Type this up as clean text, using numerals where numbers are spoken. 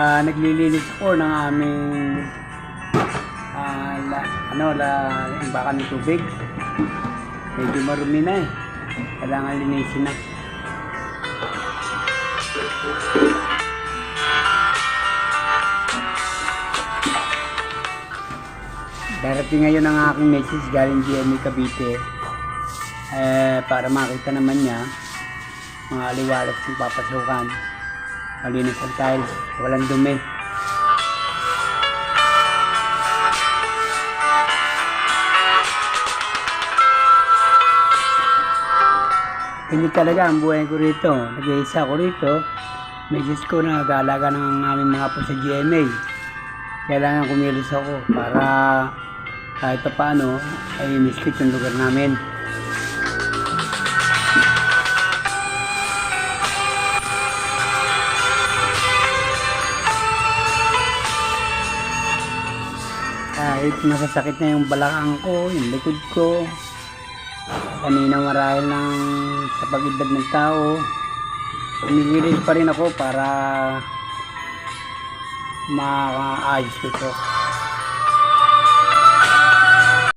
Naglilinis ako ng aming imbakan ng tubig. Medyo marumi na eh. Kailangan linisin na. Darating ngayon ang aking message galing GMA Cavite para makita naman niya mga aliwalas ng papasukan. Malinis ang tiles, walang dumi. Hindi talaga ang buhay ko rito. Nag-iisa ko rito. Message ko na nag-aalaga ng aming mga po sa GMA. Kailangan kumilos ako para kahit pa paano ay mistik yung lugar namin. Kahit masasakit na yung balakang ko, yung likod ko, kanina marahil ng sa pag-idlad ng tao, umigilis pa rin ako para maayos ko ito.